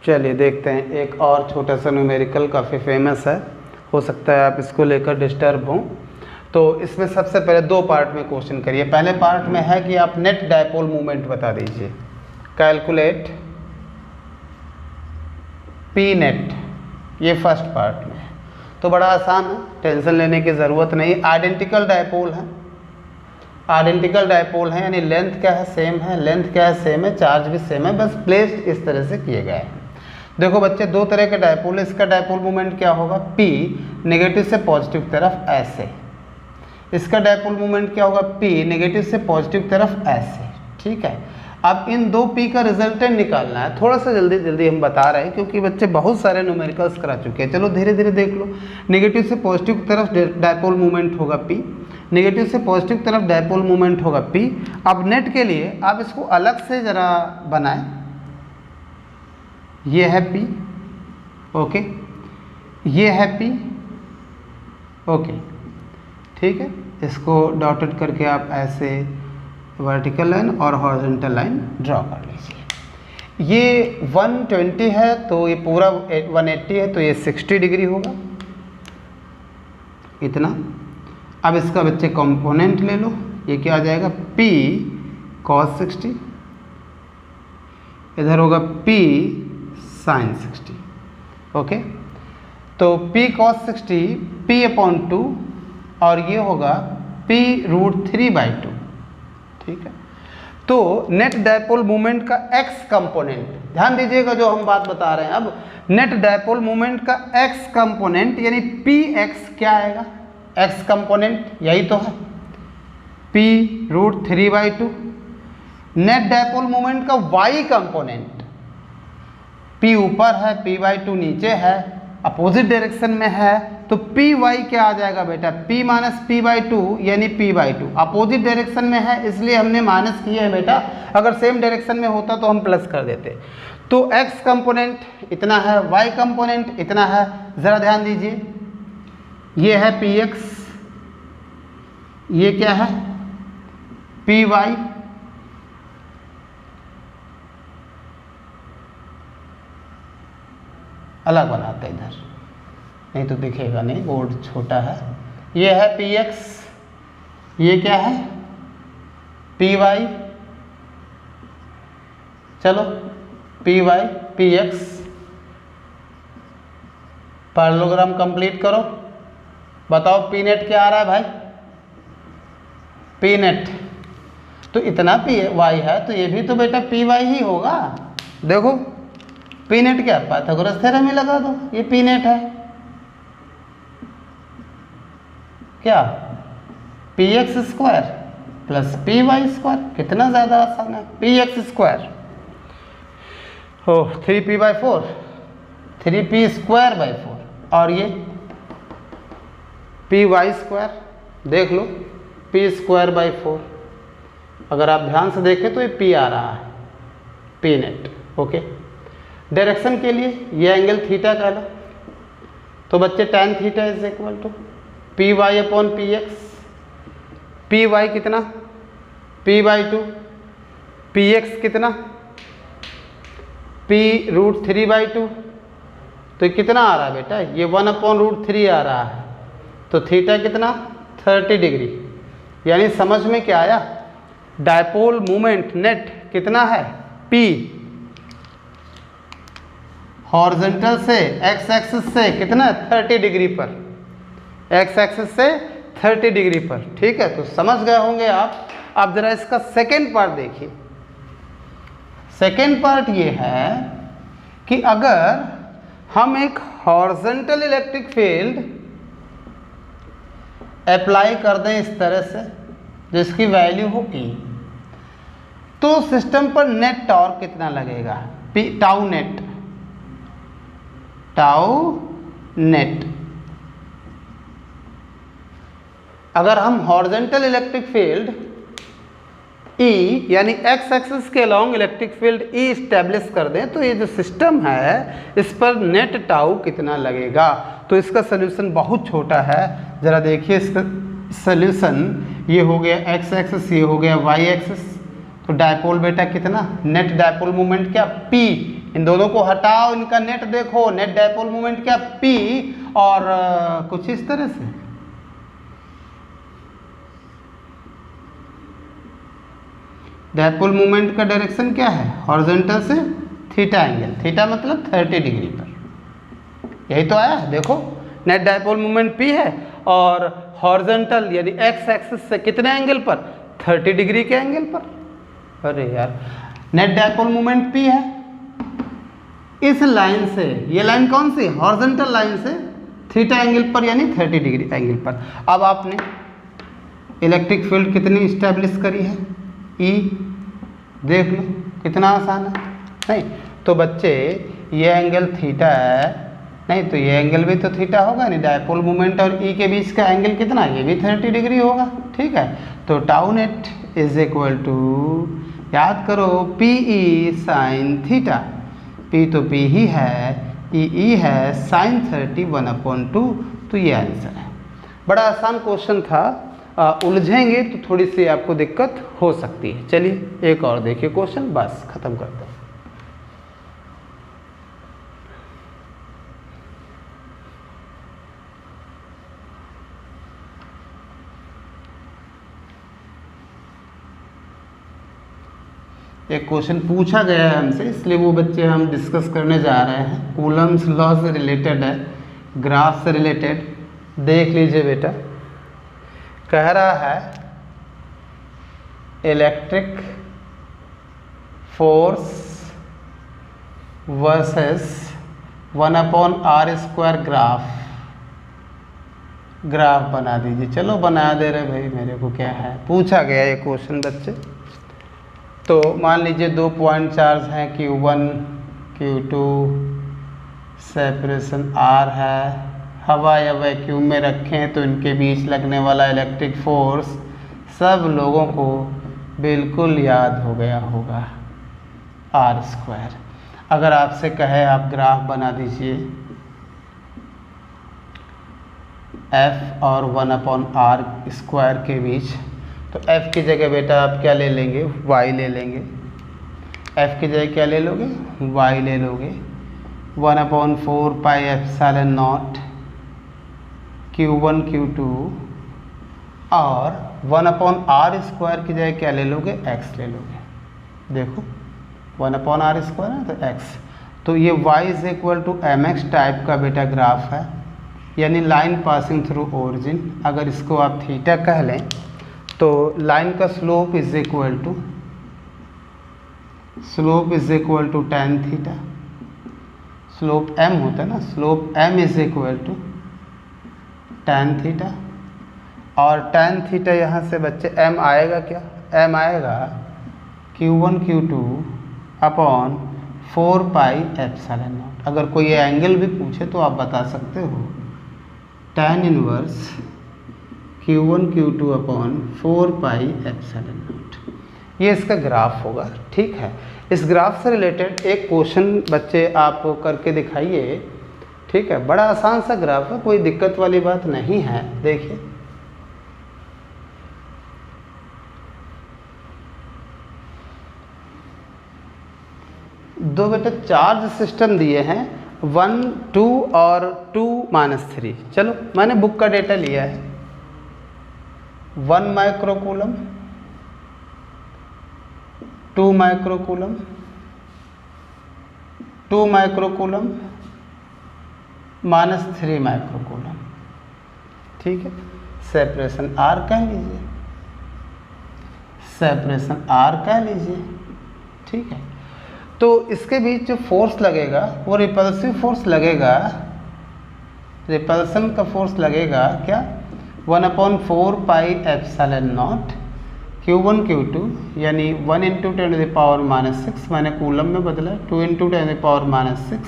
चलिए देखते हैं एक और छोटा सा न्यूमेरिकल, काफ़ी फेमस है, हो सकता है आप इसको लेकर डिस्टर्ब हों। तो इसमें सबसे पहले दो पार्ट में क्वेश्चन करिए। पहले पार्ट में है कि आप नेट डायपोल मोमेंट बता दीजिए, कैलकुलेट पी नेट, ये फर्स्ट पार्ट में है। तो बड़ा आसान है, टेंशन लेने की ज़रूरत नहीं। आइडेंटिकल डायपोल है, आइडेंटिकल डायपोल है यानी लेंथ क्या है सेम है, लेंथ क्या है सेम है, चार्ज भी सेम है, बस प्लेस्ड इस तरह से किए गए हैं। देखो बच्चे, दो तरह के डायपोल है। इसका डायपोल मोमेंट क्या होगा, P नेगेटिव से पॉजिटिव तरफ ऐसे। इसका डायपोल मोमेंट क्या होगा, P नेगेटिव से पॉजिटिव तरफ ऐसे। ठीक है, अब इन दो P का रिजल्टेंट निकालना है। थोड़ा सा जल्दी जल्दी हम बता रहे हैं क्योंकि बच्चे बहुत सारे न्यूमेरिकल्स करा चुके हैं। चलो धीरे धीरे देख लो। नेगेटिव से पॉजिटिव तरफ डायपोल मोमेंट होगा P, नेगेटिव से पॉजिटिव तरफ डायपोल मोमेंट होगा P। अब नेट के लिए आप इसको अलग से ज़रा बनाएं। ये है P, ओके, ये है P, ओके, ठीक है। इसको डॉटेड करके आप ऐसे वर्टिकल लाइन और हॉरिजॉन्टल लाइन ड्रॉ कर लीजिए। ये 120 है तो ये पूरा 180 है तो ये 60 डिग्री होगा, इतना। अब इसका बच्चे कंपोनेंट ले लो, ये क्या आ जाएगा, P cos 60, इधर होगा P sin 60, ओके। तो P cos 60 P/2 और ये होगा P√3/2, ठीक है। तो नेट डायपोल मोमेंट का x कंपोनेंट, ध्यान दीजिएगा जो हम बात बता रहे हैं। अब नेट डायपोल मोमेंट का x कंपोनेंट यानी Px क्या आएगा, x कंपोनेंट यही तो है P√3/2। नेट डायपोल मोमेंट का y कंपोनेंट, P ऊपर है P/2 नीचे है, अपोजिट डायरेक्शन में है, तो Py क्या आ जाएगा बेटा, P - P/2 यानी P/2। अपोजिट डायरेक्शन में है इसलिए हमने माइनस किया है बेटा, अगर सेम डायरेक्शन में होता तो हम प्लस कर देते। तो x कंपोनेंट इतना है, y कंपोनेंट इतना है। ज़रा ध्यान दीजिए, ये है Px, ये क्या है Py, अलग बनाते हैं इधर, नहीं तो दिखेगा नहीं, बोर्ड छोटा है। ये है Px, ये क्या है Py, चलो Py Px, पैरेललोग्राम कंप्लीट करो। बताओ P नेट क्या आ रहा है भाई, P नेट तो इतना Py है तो ये भी तो बेटा Py ही होगा। देखो P नेट क्या, पाइथागोरस थ्योरम में लगा दो, ये P नेट है क्या, Px² प्लस Py², कितना ज़्यादा आसान है, Px², हो 3P/4, 3P²/4 और ये Py², देख लो P²/4। अगर आप ध्यान से देखें तो ये P आ रहा है, P नेट, ओके। डायरेक्शन के लिए ये एंगल थीटा कहला, तो बच्चे tan θ = Py/Px। Py कितना, P/2, Px कितना P√3/2, तो ये कितना आ रहा है बेटा, ये 1/√3 आ रहा है। तो थीटा कितना 30 डिग्री, यानी समझ में क्या आया, डायपोल मोमेंट नेट कितना है P, हॉरिजॉन्टल से x एक्सिस से कितना 30 डिग्री पर, x एक्सिस से 30 डिग्री पर, ठीक है। तो समझ गए होंगे आप। अब जरा इसका सेकेंड पार्ट देखिए। सेकेंड पार्ट ये है कि अगर हम एक हॉरिजॉन्टल इलेक्ट्रिक फील्ड अप्लाई कर दें इस तरह से जिसकी वैल्यू हो E, तो सिस्टम पर नेट टॉर्क कितना लगेगा, टाउ नेट, टाउ नेट। अगर हम हॉरिजॉन्टल इलेक्ट्रिक फील्ड E यानी x एक्सिस के along electric field E establish कर दें तो ये जो सिस्टम है इस पर नेट टाउ कितना लगेगा। तो इसका सल्यूशन बहुत छोटा है, ज़रा देखिए इसका सल्यूशन। ये हो गया x एक्सिस, ये हो गया y एक्सिस। तो डायपोल बेटा कितना, नेट डायपोल मोमेंट क्या P, इन दोनों को हटाओ, इनका नेट देखो, नेट डायपोल मोमेंट क्या P, और कुछ इस तरह से डायपोल मोमेंट का डायरेक्शन क्या है, हॉरिजॉन्टल से थीटा एंगल, थीटा मतलब 30 डिग्री पर, यही तो आया है। देखो नेट डायपोल मोमेंट P है और हॉरिजॉन्टल यानी एक्स एक्सिस से कितने एंगल पर, 30 डिग्री के एंगल पर। अरे यार, नेट डायपोल मोमेंट P है, इस लाइन से, ये लाइन कौन सी, हॉरिजॉन्टल लाइन से थीटा एंगल पर यानी 30 डिग्री एंगल पर। अब आपने इलेक्ट्रिक फील्ड कितनी इस्टेब्लिश करी है, E, देख लो कितना आसान है। नहीं तो बच्चे ये एंगल थीटा है, नहीं तो ये एंगल भी तो थीटा होगा, नहीं डायपोल मोमेंट और E के बीच का एंगल कितना, ये भी 30 डिग्री होगा। ठीक है, तो tau net is equal to, याद करो, PE साइन थीटा, P तो P ही है, E है साइन 30 1/2, तो ये आंसर है। बड़ा आसान क्वेश्चन था, उलझेंगे तो थोड़ी सी आपको दिक्कत हो सकती है। चलिए एक और देखिए क्वेश्चन, बस खत्म करते हैं। एक क्वेश्चन पूछा गया है हमसे, इसलिए वो बच्चे हम डिस्कस करने जा रहे हैं। कूलम्स लॉ से रिलेटेड है, ग्राफ से रिलेटेड। देख लीजिए बेटा, कह रहा है electric force versus 1/r² graph बना दीजिए। चलो बना दे रहे भाई, मेरे को क्या है, पूछा गया ये क्वेश्चन बच्चे। तो मान लीजिए 2 पॉइंट चार्ज हैं, Q1 Q2, सेपरेशन R है, हवा या वैक्यूम में रखें तो इनके बीच लगने वाला इलेक्ट्रिक फोर्स सब लोगों को बिल्कुल याद हो गया होगा, r²। अगर आपसे कहे आप ग्राफ बना दीजिए F और 1/r² के बीच, तो F की जगह बेटा आप क्या ले लेंगे, y ले लेंगे। F की जगह क्या ले लोगे, y ले लोगे। 1/4 pi epsilon not Q1 Q2, और 1/r² की जगह क्या ले लोगे, x ले लोगे। देखो 1/r² है तो x, तो ये y is equal to mx type का बेटा ग्राफ है, यानी लाइन पासिंग थ्रू ओरिजिन। अगर इसको आप थीटा कह लें तो लाइन का slope is equal to, tan theta, slope m होता है ना, slope m is equal to tan theta, और tan थीटा यहाँ से बच्चे m आएगा क्या, m आएगा Q1 Q2 upon 4 pi epsilon not. अगर कोई ये एंगल भी पूछे तो आप बता सकते हो tan inverse Q1 Q2 upon 4 pi epsilon not. ये इसका ग्राफ होगा। ठीक है, इस ग्राफ से रिलेटेड एक क्वेश्चन बच्चे आप करके दिखाइए। ठीक है, बड़ा आसान सा ग्राफ है, कोई दिक्कत वाली बात नहीं है। देखिए दो बेटा चार्ज सिस्टम दिए हैं, 1 2 और 2 -3। चलो मैंने बुक का डेटा लिया है। 1 माइक्रोकूलम, 2 माइक्रोकूलम, 2 माइक्रोकूलम, -3 माइक्रोकूलम। ठीक है, सेपरेशन R कह लीजिए, सेपरेशन R कह लीजिए। ठीक है, तो इसके बीच जो फोर्स लगेगा वो रिपल्सिव फोर्स लगेगा, रिपल्सन का फोर्स लगेगा क्या, 1/4 pi epsilon not Q1 Q2, यानी 1 × 10⁻⁻6, मैंने कूलम में बदला, 2 × 10⁻⁻6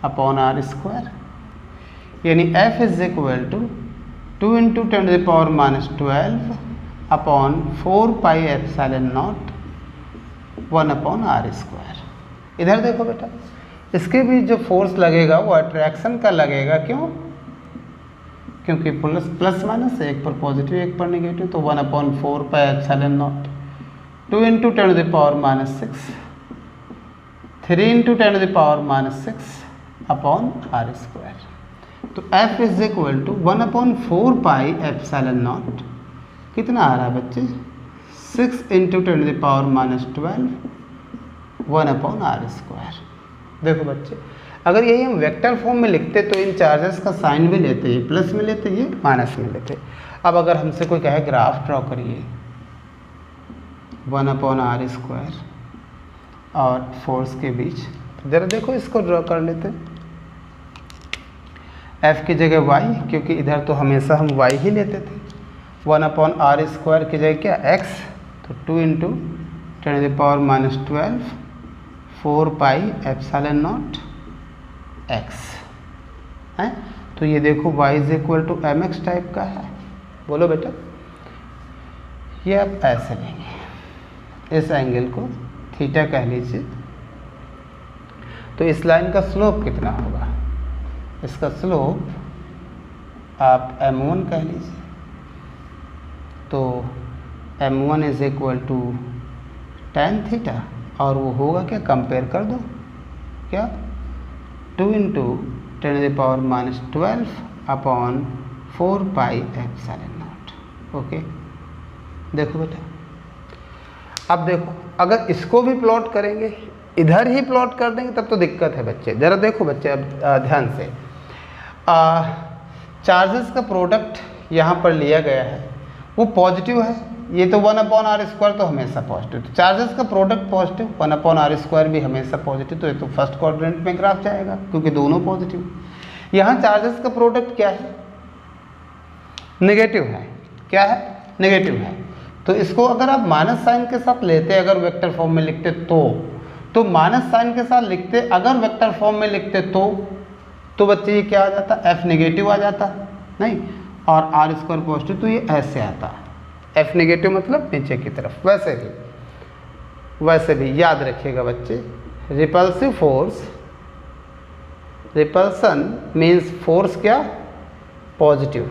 अपॉन r², यानी F is equal to 2 × 10⁻12 upon 4 pi epsilon naught 1/r²। इधर देखो बेटा, इसके बीच जो फोर्स लगेगा वो अट्रैक्शन का लगेगा। क्यों, क्योंकि प्लस माइनस, एक पर पॉजिटिव एक पर नेगेटिव, तो 1/4 pi epsilon naught 2 × 10⁻⁻6 3 × 10⁻⁶ upon r square. तो f is equal to 1/4 pi epsilon naught, कितना आ रहा है बच्चे 6 × 10⁻⁻12 1/r स्क्वायर। देखो बच्चे, अगर यही हम वेक्टर फॉर्म में लिखते तो इन चार्जेस का साइन भी लेते, ये प्लस में लेते, ये माइनस में लेते। अब अगर हमसे कोई कहे ग्राफ ड्रॉ करिए 1/r स्क्वायर और फोर्स के बीच, ज़रा देखो इसको ड्रॉ कर लेते। f की जगह y, क्योंकि इधर तो हमेशा हम y ही लेते थे। 1/r स्क्वायर की जगह क्या x, तो 2 × 10⁻12 4 पाई एप्सिलॉन नॉट x है। तो ये देखो y is equal to mx type का है। बोलो बेटा, ये आप ऐसे लेंगे, इस एंगल को थीटा कह लीजिए। तो इस लाइन का स्लोप कितना होगा, इसका स्लोप आप m1 कह लीजिए। तो m1 is equal to tan theta, और वो होगा क्या, कंपेयर कर दो, क्या 2 × 10⁻12 upon 4 pi epsilon not. Okay, देखो बेटा, अब देखो अगर इसको भी प्लॉट करेंगे, इधर ही प्लॉट कर देंगे तब तो दिक्कत है बच्चे। ज़रा देखो बच्चे, अब ध्यान से, चार्जेस का प्रोडक्ट यहाँ पर लिया गया है, वो पॉजिटिव है। ये तो 1/r स्क्वायर तो हमेशा पॉजिटिव, तो चार्जेस का प्रोडक्ट पॉजिटिव, 1/r स्क्वायर भी हमेशा पॉजिटिव, तो ये तो फर्स्ट क्वाड्रेंट में ग्राफ जाएगा क्योंकि दोनों पॉजिटिव। यहाँ चार्जेस का प्रोडक्ट क्या है, नेगेटिव है। क्या है, नेगेटिव है। तो इसको अगर आप माइनस साइन के साथ लेते, अगर वेक्टर फॉर्म में लिखते तो माइनस साइन के साथ लिखते, अगर वेक्टर फॉर्म में लिखते तो बच्चे ये क्या आ जाता, f नेगेटिव आ जाता नहीं, और r स्क्वायर पॉजिटिव, तो ये ऐसे आता है। f नेगेटिव मतलब नीचे की तरफ। वैसे भी याद रखिएगा बच्चे, repulsive force, repulsion means force क्या, पॉजिटिव,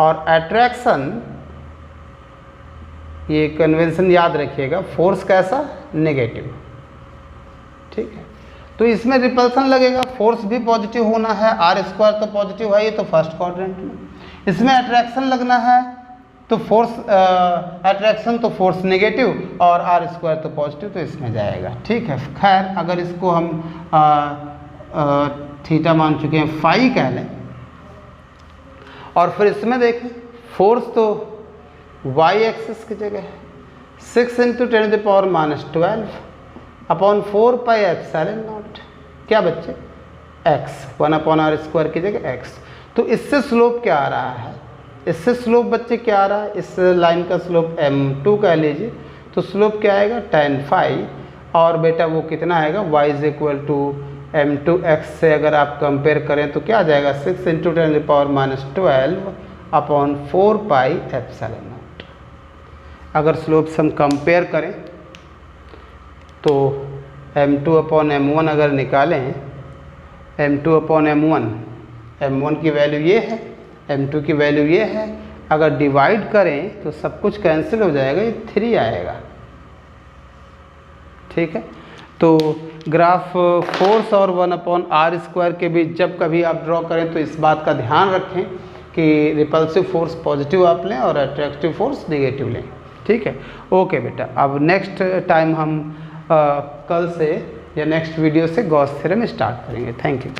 और अट्रैक्शन, ये कन्वेंशन याद रखिएगा, फोर्स कैसा, नेगेटिव। ठीक है, तो इसमें रिपल्सन लगेगा, फोर्स भी पॉजिटिव होना है, r स्क्वायर तो पॉजिटिव है, ये तो फर्स्ट क्वाड्रेंट में। इसमें अट्रैक्शन लगना है, तो फोर्स अट्रैक्शन तो फोर्स नेगेटिव, और r स्क्वायर तो पॉजिटिव, तो इसमें जाएगा। ठीक है, खैर अगर इसको हम थीटा मान चुके हैं, फाई कह लें, और फिर इसमें देखें फोर्स तो y एक्सिस की जगह है 6 × 10⁻12 अपॉन 4 पाई एप्सिलॉन नॉट, क्या बच्चे, x, 1/r स्क्वायर की जगह x। तो इससे स्लोप क्या आ रहा है, इससे स्लोप बच्चे क्या आ रहा है, इस लाइन का स्लोप m2 कह लीजिए, तो स्लोप क्या आएगा, tan phi, और बेटा वो कितना आएगा, y is equal to m2x से अगर आप कंपेयर करें तो क्या आ जाएगा, 6 × 10⁻12 अपॉन 4 पाई एप्सिलॉन नॉट। अगर स्लोप्स हम कंपेयर करें तो m2/m1 अगर निकालें, m2/m1, m1 की वैल्यू ये है, m2 की वैल्यू ये है, अगर डिवाइड करें तो सब कुछ कैंसिल हो जाएगा, ये 3 आएगा। ठीक है, तो ग्राफ फोर्स और 1/r स्क्वायर के बीच जब कभी आप ड्रॉ करें तो इस बात का ध्यान रखें कि रिपल्सिव फोर्स पॉजिटिव आप लें और अट्रैक्टिव फोर्स नेगेटिव लें। ठीक है, ओके बेटा, अब नेक्स्ट टाइम हम कल से या नेक्स्ट वीडियो से गॉस थ्योरम स्टार्ट करेंगे। Thank you.